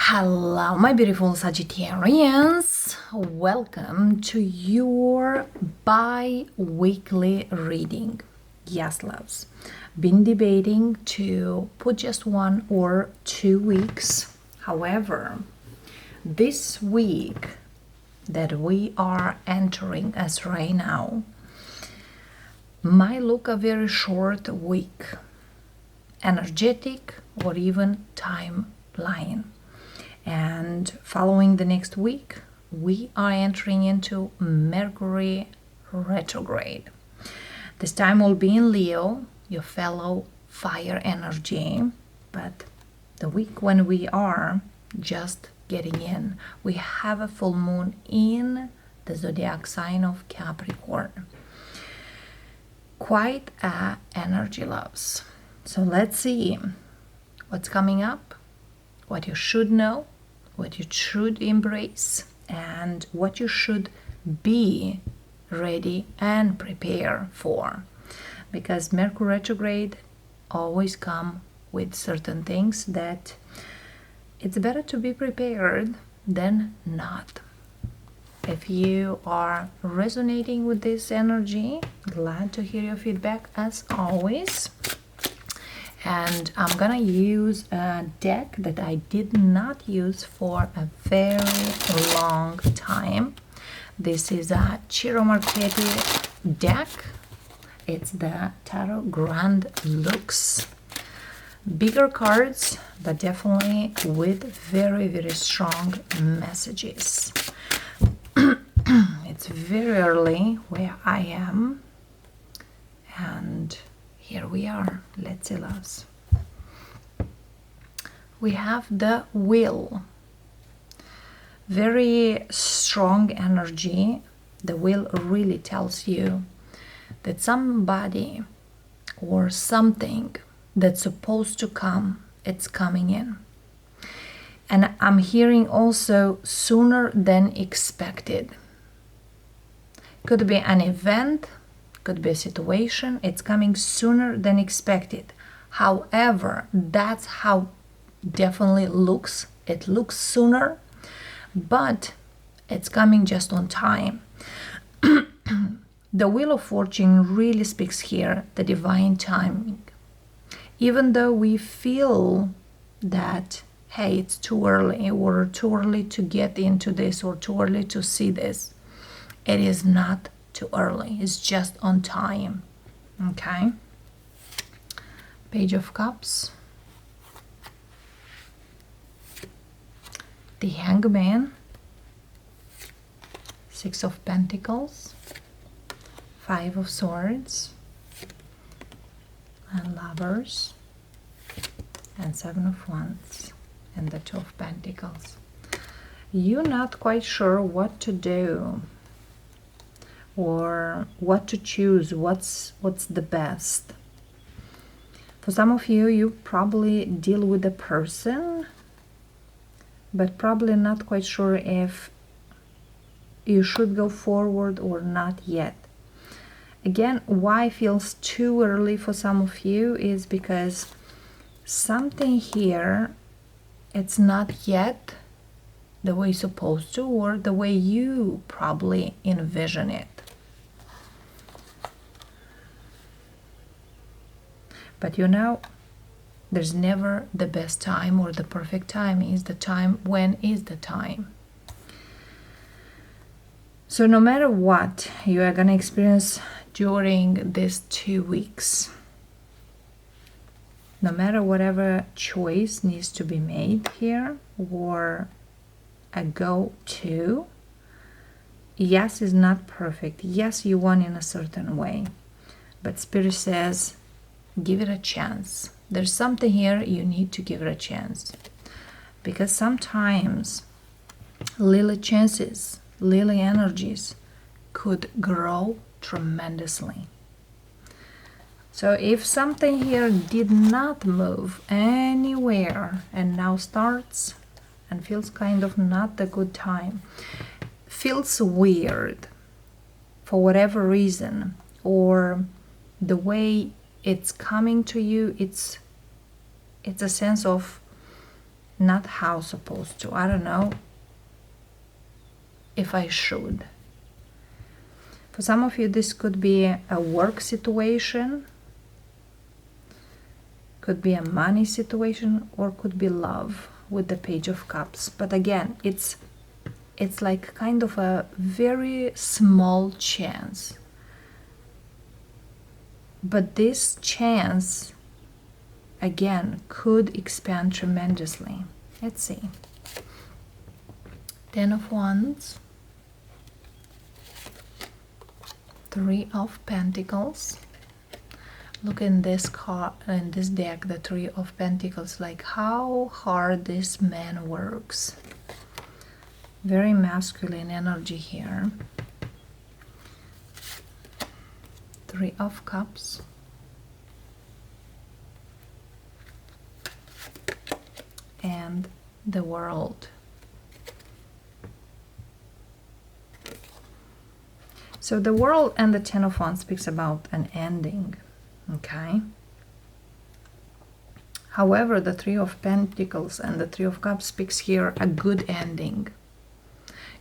Hello, my beautiful Sagittarians. Welcome to your bi-weekly reading. Yes, loves. Been debating to put just 1 or 2 weeks. However, this week that we are entering as right now might look a very short week, energetic or even timeline. And following the next week, we are entering into Mercury retrograde. This time will be in Leo, your fellow fire energy, but the week when we are just getting in, we have a full moon in the zodiac sign of Capricorn. Quite a energy, loves. So let's see what's coming up, what you should know, what you should embrace, and what you should be ready and prepare for. Because Mercury retrograde always come with certain things that it's better to be prepared than not. If you are resonating with this energy, glad to hear your feedback as always. And I'm gonna use a deck that I did not use for a very long time. This is a Ciro Marchetti deck. It's the Tarot Grand Lux. Bigger cards, but definitely with very, very strong messages. It's very early where I am, and here we are. Let's see, loves. We have the Wheel. Very strong energy. The Wheel really tells you that somebody or something that's supposed to come, it's coming in. And I'm hearing also sooner than expected. Could be an event, could be a situation, it's coming sooner than expected. However, that's how definitely looks. It looks sooner, but it's coming just on time. The Wheel of Fortune really speaks here, the divine timing. Even though we feel that, hey, it's too early, or too early to get into this, or too early to see this, it is not too early. It's just on time. Okay? Page of Cups. The Hangman. 6 of Pentacles. 5 of Swords. And Lovers. And 7 of Wands. And the 2 of Pentacles. You're not quite sure what to do, or what to choose, what's the best. For some of you, you probably deal with a person, but probably not quite sure if you should go forward or not yet. Again, why it feels too early for some of you is because something here, it's not yet the way it's supposed to, or the way you probably envision it. But you know, there's never the best time or the perfect time. Is the time when is the time. So no matter what you are going to experience during these 2 weeks, no matter whatever choice needs to be made here, or a go-to, yes, is not perfect. Yes, you want in a certain way, but Spirit says, give it a chance. There's something here you need to give it a chance, because sometimes little chances, little energies could grow tremendously. So if something here did not move anywhere and now starts and feels kind of not a good time, feels weird for whatever reason, or the way it's coming to you, it's a sense of not how supposed to. I don't know if I should. For some of you, this could be a work situation, could be a money situation, or could be love with the Page of Cups. But again, it's like kind of a very small chance. But this chance, again, could expand tremendously. Let's see. 10 of Wands, 3 of Pentacles. Look in this card, in this deck, the 3 of Pentacles, like how hard this man works. Very masculine energy here. 3 of Cups. And the World. So the World and the 10 of Wands speaks about an ending, okay? However, the 3 of Pentacles and the 3 of Cups speaks here a good ending.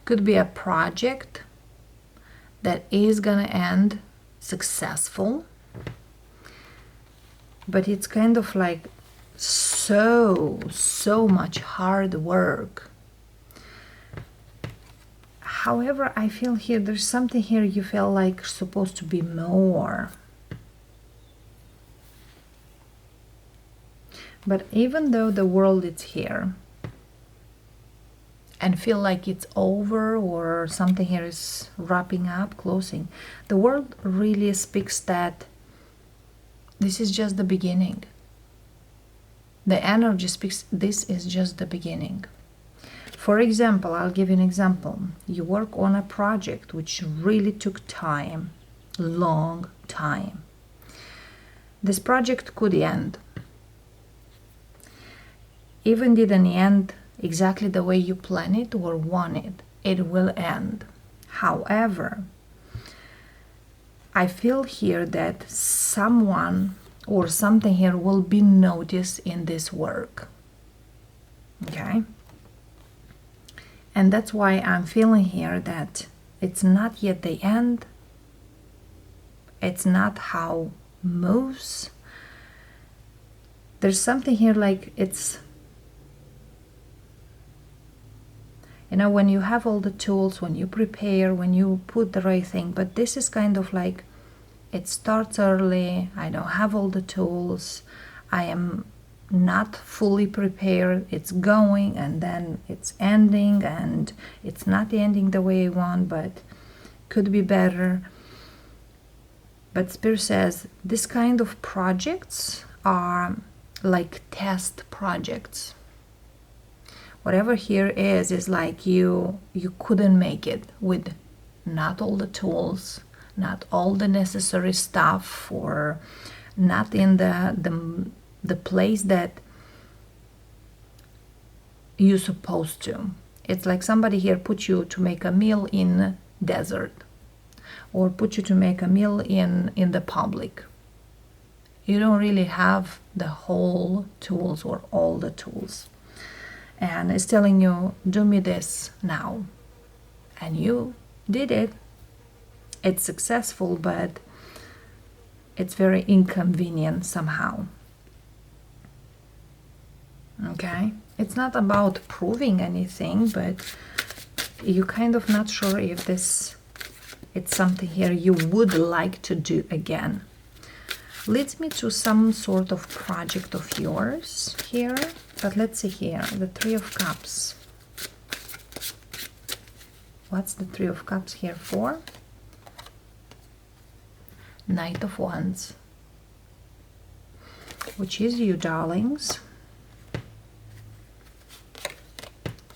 Could be a project that is gonna end successful, but it's kind of like so much hard work. However, I feel here there's something here you feel like supposed to be more. But even though the World is here and feel like it's over or something here is wrapping up, closing, the World really speaks that this is just the beginning. The energy speaks this is just the beginning. For example, I'll give you an example. You work on a project which really took time, long time. This project could end. Even didn't end exactly the way you plan it or want it. It will end. However, I feel here that someone or something here will be noticed in this work. Okay? And that's why I'm feeling here that it's not yet the end. It's not how moves. There's something here like it's, you know, when you have all the tools, when you prepare, when you put the right thing, but this is kind of like it starts early, I don't have all the tools, I am not fully prepared, it's going and then it's ending and it's not ending the way I want, but could be better. But Spirit says this kind of projects are like test projects. Whatever here is like you couldn't make it with not all the tools, not all the necessary stuff, or not in the place that you're supposed to. It's like somebody here put you to make a meal in desert, or put you to make a meal in the public. You don't really have the whole tools or all the tools. And it's telling you, do me this now. And you did it. It's successful, but it's very inconvenient somehow. Okay? It's not about proving anything, but you're kind of not sure if it's something here you would like to do again. Leads me to some sort of project of yours here. But let's see here, the 3 of Cups. What's the 3 of Cups here for? Knight of Wands, which is you, darlings,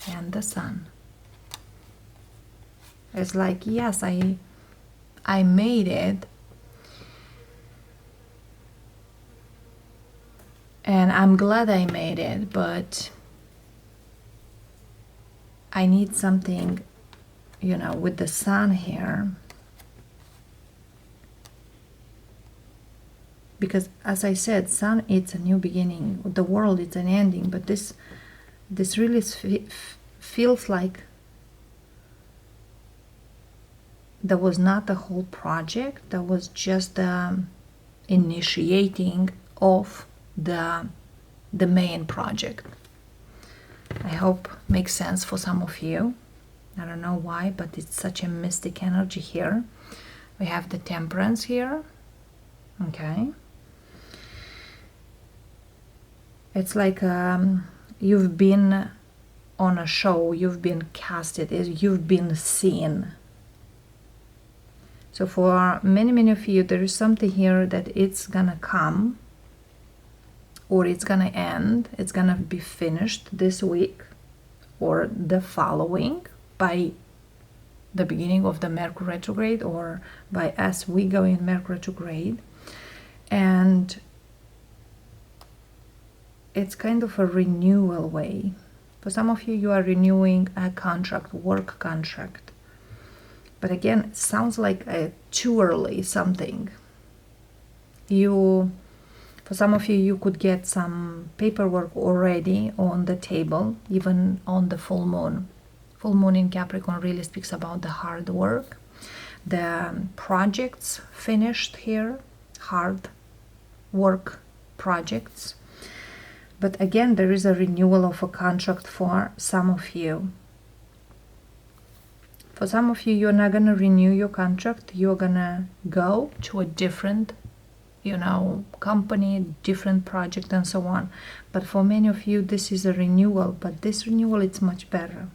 and the Sun. It's like, yes, I made it, and I'm glad I made it, but I need something, you know, with the Sun here. Because as I said, Sun, it's a new beginning. The World, it's an ending. But this this really feels like there was not a whole project, that was just the initiating of the main project. I hope makes sense for some of you. I don't know why, but it's such a mystic energy here. We have the Temperance here. Okay. It's like you've been on a show, you've been casted, you've been seen. So for many of you, there is something here that it's gonna come, or it's gonna end, it's gonna be finished this week or the following, by the beginning of the Mercury retrograde, or by as we go in Mercury retrograde. And it's kind of a renewal way. For some of you, you are renewing a contract, work contract. But again, it sounds like too early something. For some of you, you could get some paperwork already on the table, even on the full moon. Full moon in Capricorn really speaks about the hard work. The projects finished here, hard work projects. But again, there is a renewal of a contract for some of you. For some of you, you're not going to renew your contract. You're going to go to a different, company, different project, and so on. But for many of you, this is a renewal. But this renewal, it's much better.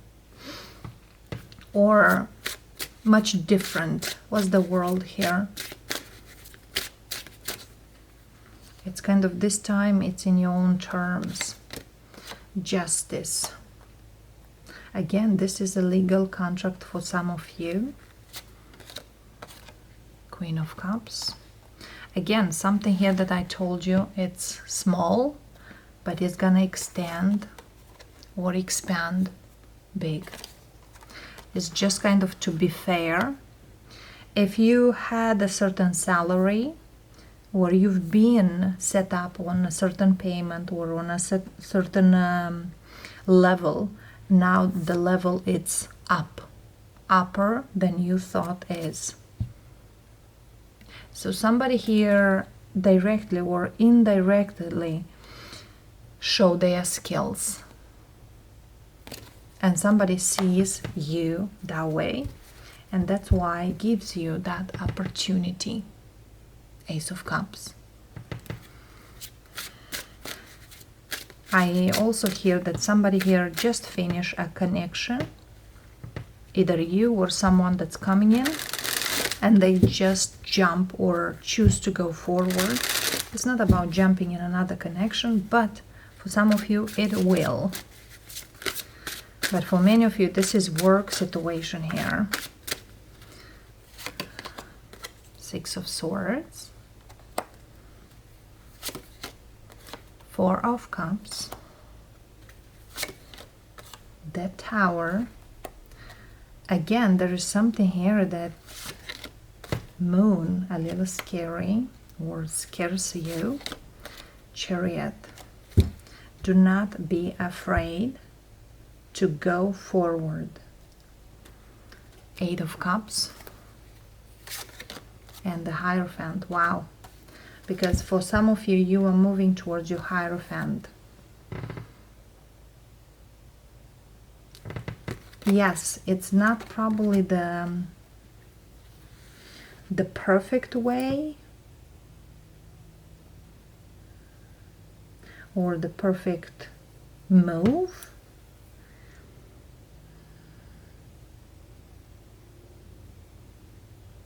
Or much different. What's the world here? It's kind of this time, it's in your own terms. Justice. Again, this is a legal contract for some of you. Queen of Cups. Again, something here that I told you, it's small, but it's gonna extend or expand big. It's just kind of to be fair. If you had a certain salary, or you've been set up on a certain payment or on a certain level, now the level it's upper than you thought is. So somebody here directly or indirectly show their skills, and somebody sees you that way, and that's why it gives you that opportunity. Ace of Cups. I also hear that somebody here just finished a connection, either you or someone that's coming in, and they just jump or choose to go forward. It's not about jumping in another connection, but for some of you it will. But for many of you, this is work situation here. Six of Swords. Four of Cups. The Tower. Again, there is something here that Moon, a little scary or scares you. Chariot. Do not be afraid to go forward. Eight of Cups. And the Hierophant. Wow. Because for some of you, you are moving towards your Hierophant. Yes, it's not probably the perfect way or the perfect move,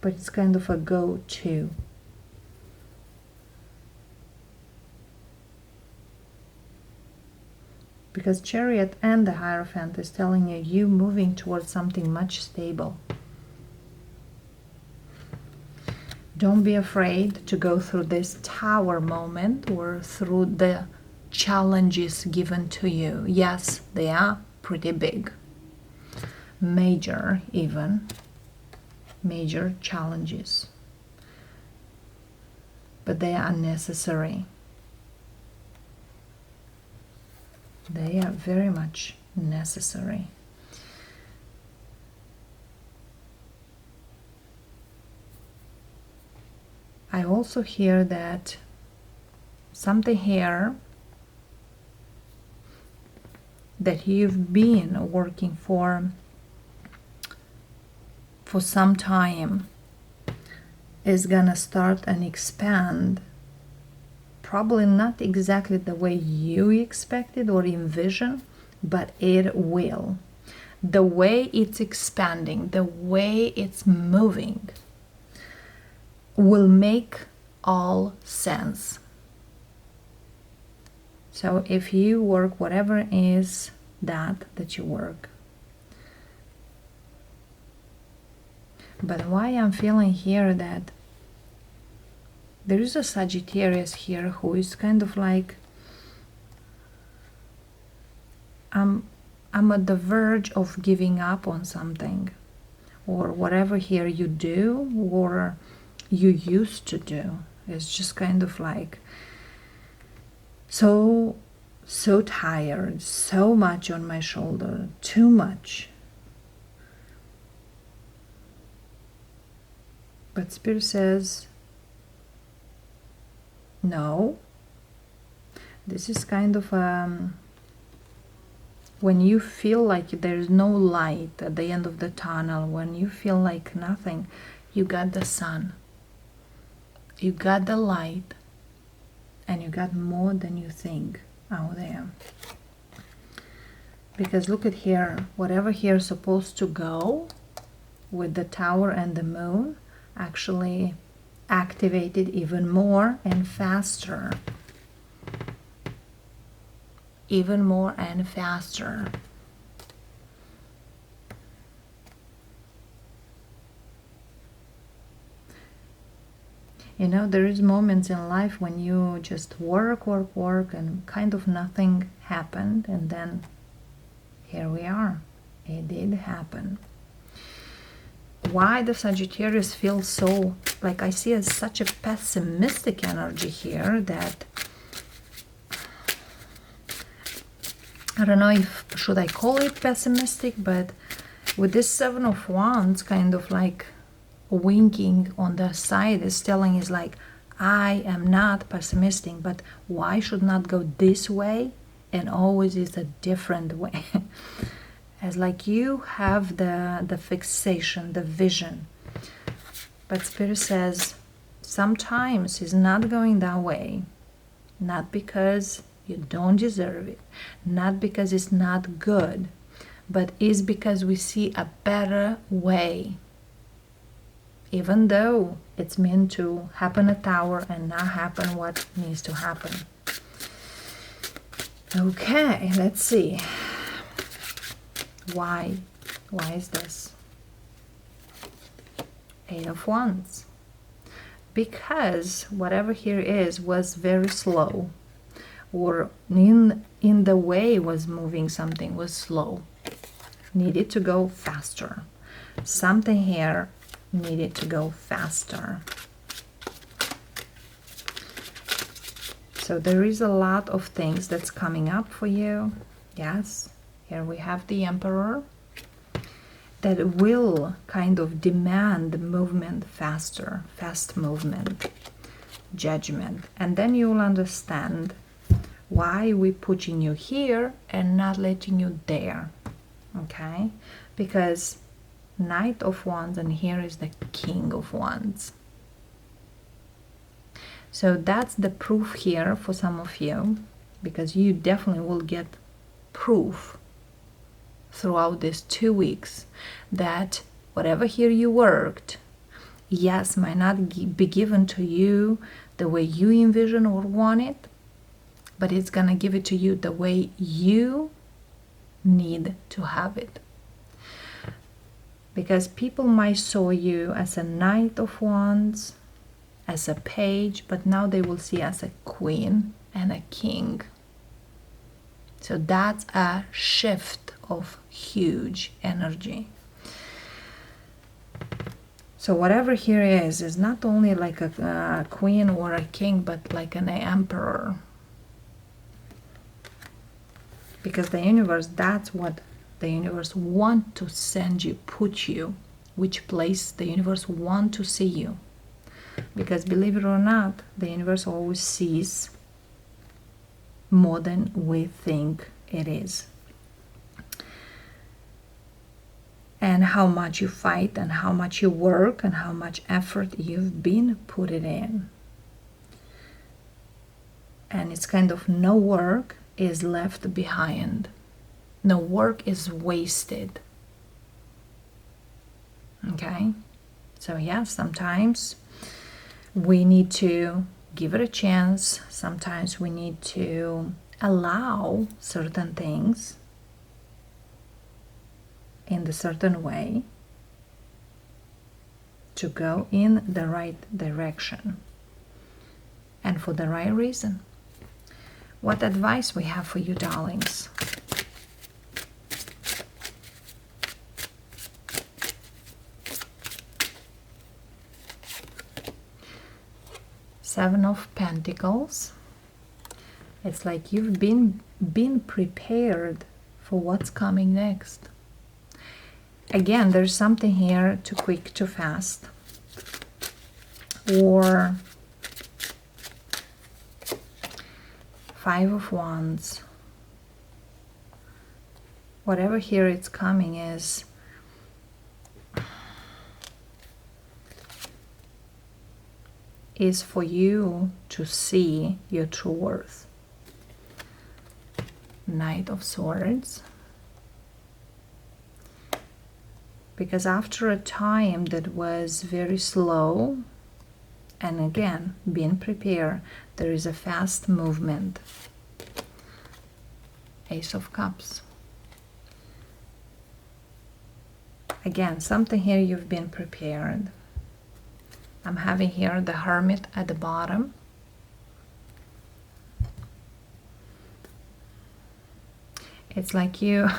but it's kind of a go-to. Because Chariot and the Hierophant is telling you moving towards something much stable. Don't be afraid to go through this Tower moment or through the challenges given to you. Yes, they are pretty big. Major even. Major challenges. But they are necessary. They are very much necessary. I also hear that something here that you've been working for some time is gonna start and expand, probably not exactly the way you expected or envision, but it will. The way it's expanding, the way it's moving will make all sense. So if you work whatever is that you work. But why I'm feeling here that there is a Sagittarius here who is kind of like, I'm at the verge of giving up on something, or whatever here you do or you used to do. It's just kind of like so tired, so much on my shoulder, too much. But Spirit says, no. This is kind of when you feel like there's no light at the end of the tunnel, when you feel like nothing, you got the sun, you got the light, and you got more than you think out there. Because look at here, whatever here is supposed to go with the tower and the moon actually activated even more and faster. Even more and faster. You know, there is moments in life when you just work and kind of nothing happened, and then here we are. It did happen. Why the Sagittarius feels so, like I see as such a pessimistic energy here, that I don't know if should I call it pessimistic, but with this Seven of Wands kind of like winking on the side is telling is like, I am not pessimistic, but why should not go this way and always is a different way. As like you have the fixation, the vision, but Spirit says sometimes it's not going that way, not because you don't deserve it, not because it's not good, but it's because we see a better way. Even though it's meant to happen a tower and not happen what needs to happen. Okay, let's see. Why is this? Eight of Wands. Because whatever here is was very slow, or in the way was moving, something was slow, needed to go faster. Something here needed to go faster. So there is a lot of things that's coming up for you. Yes, here we have the Emperor that will kind of demand movement faster, fast movement, judgment. And then you'll understand why we're putting you here and not letting you there. Okay? Because Knight of Wands, and here is the King of Wands. So that's the proof here for some of you, because you definitely will get proof throughout these 2 weeks that whatever here you worked, yes, might not be given to you the way you envision or want it, but it's gonna give it to you the way you need to have it. Because people might saw you as a Knight of Wands, as a page, but now they will see as a queen and a king. So that's a shift of huge energy. So whatever here is not only like a queen or a king, but like an emperor. because the universe, that's what the universe want to send you, put you, which place the universe want to see you. Because believe it or not, the universe always sees more than we think it is. And how much you fight and how much you work and how much effort you've been put it in. And it's kind of no work is left behind. No work is wasted. Okay? So yeah, sometimes we need to give it a chance. Sometimes we need to allow certain things in the certain way to go in the right direction and for the right reason. What advice we have for you, darlings? Seven of Pentacles. It's like you've been prepared for what's coming next. Again, there's something here too quick, too fast. Or Five of Wands. Whatever here it's coming is for you to see your true worth. Knight of Swords. Because after a time that was very slow, and again, being prepared, there is a fast movement. Ace of Cups. Again, something here you've been prepared. I'm having here the Hermit at the bottom. It's like you're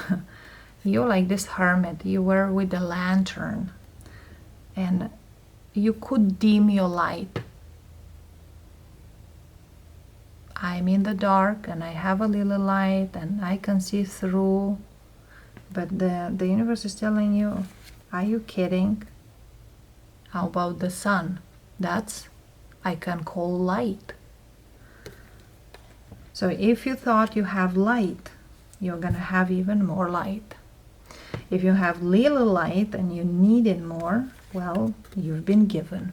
like this hermit. You were with the lantern and you could dim your light. I'm in the dark and I have a little light and I can see through, but the universe is telling you, are you kidding? How about the sun? That's, I can call light. So if you thought you have light, you're gonna have even more light. If you have little light and you need it more, well, you've been given.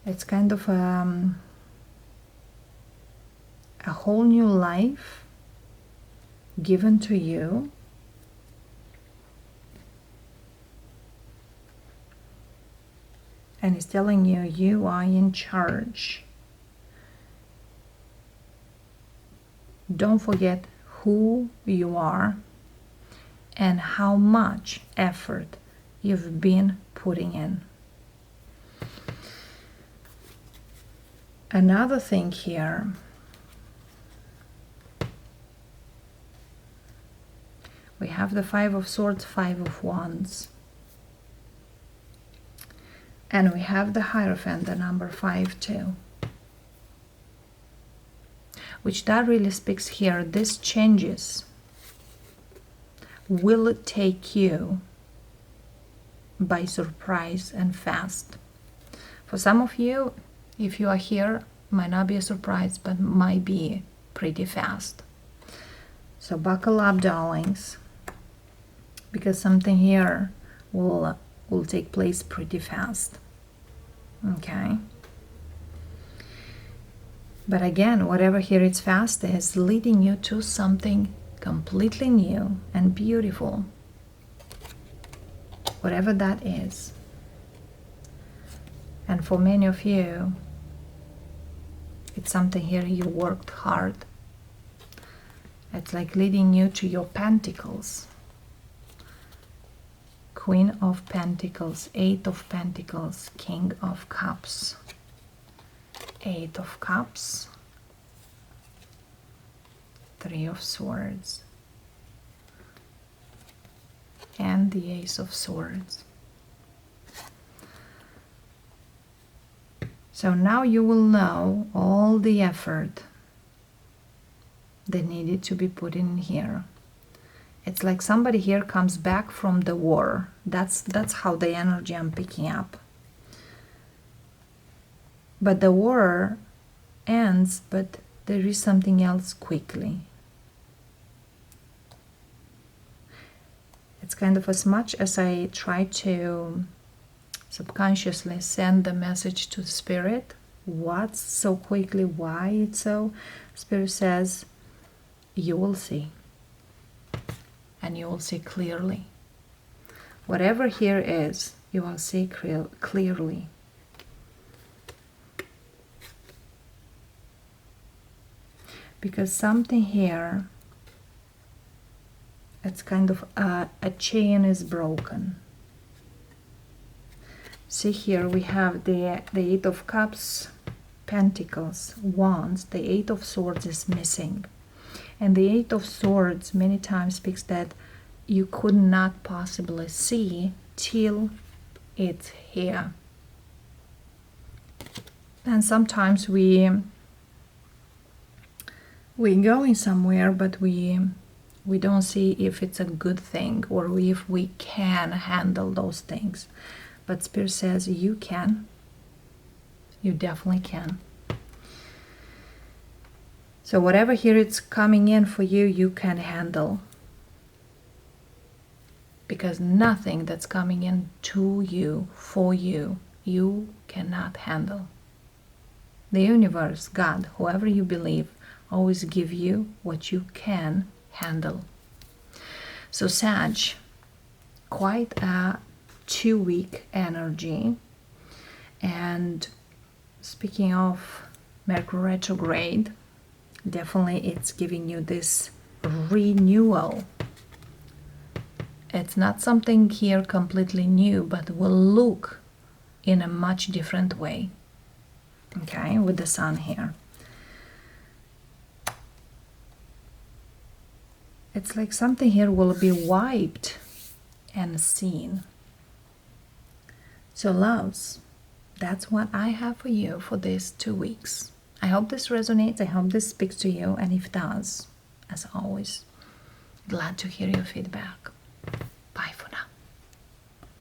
It's kind of a whole new life given to you. And it's telling you, you are in charge. Don't forget who you are and how much effort you've been putting in. Another thing here, we have the Five of Swords, Five of Wands. And we have the Hierophant, the number 5 too. Which that really speaks here, these changes will take you by surprise and fast. For some of you, if you are here, might not be a surprise, but might be pretty fast. So buckle up, darlings, because something here will take place pretty fast. Okay? But again, whatever here is fast is leading you to something completely new and beautiful. Whatever that is. And for many of you, it's something here you worked hard. It's like leading you to your pentacles. Queen of Pentacles, Eight of Pentacles, King of Cups, Eight of Cups, Three of Swords, and the Ace of Swords. So now you will know all the effort that needed to be put in here. It's like somebody here comes back from the war. That's how the energy I'm picking up. But the war ends, but there is something else quickly. It's kind of, as much as I try to subconsciously send the message to Spirit, what's so quickly, why it's so, Spirit says, you will see. And you will see clearly. Whatever here is, you will see clearly. Because something here, it's kind of a chain is broken. See here we have the Eight of Cups, Pentacles, Wands. The Eight of Swords is missing. And the Eight of Swords many times speaks that you could not possibly see till it's here. And sometimes we going somewhere, but we don't see if it's a good thing or if we can handle those things. But Spirit says you can. You definitely can. So whatever here it's coming in for you, you can handle. Because nothing that's coming in to you, for you, you cannot handle. The universe, God, whoever you believe, always give you what you can handle. So Sag, quite a 2-week energy. And speaking of Mercury retrograde, definitely it's giving you this renewal. It's not something here completely new, but will look in a much different way. Okay, with the sun here. It's like something here will be wiped and seen. So loves, that's what I have for you for these 2 weeks. I hope this resonates. I hope this speaks to you. And if it does, as always, glad to hear your feedback.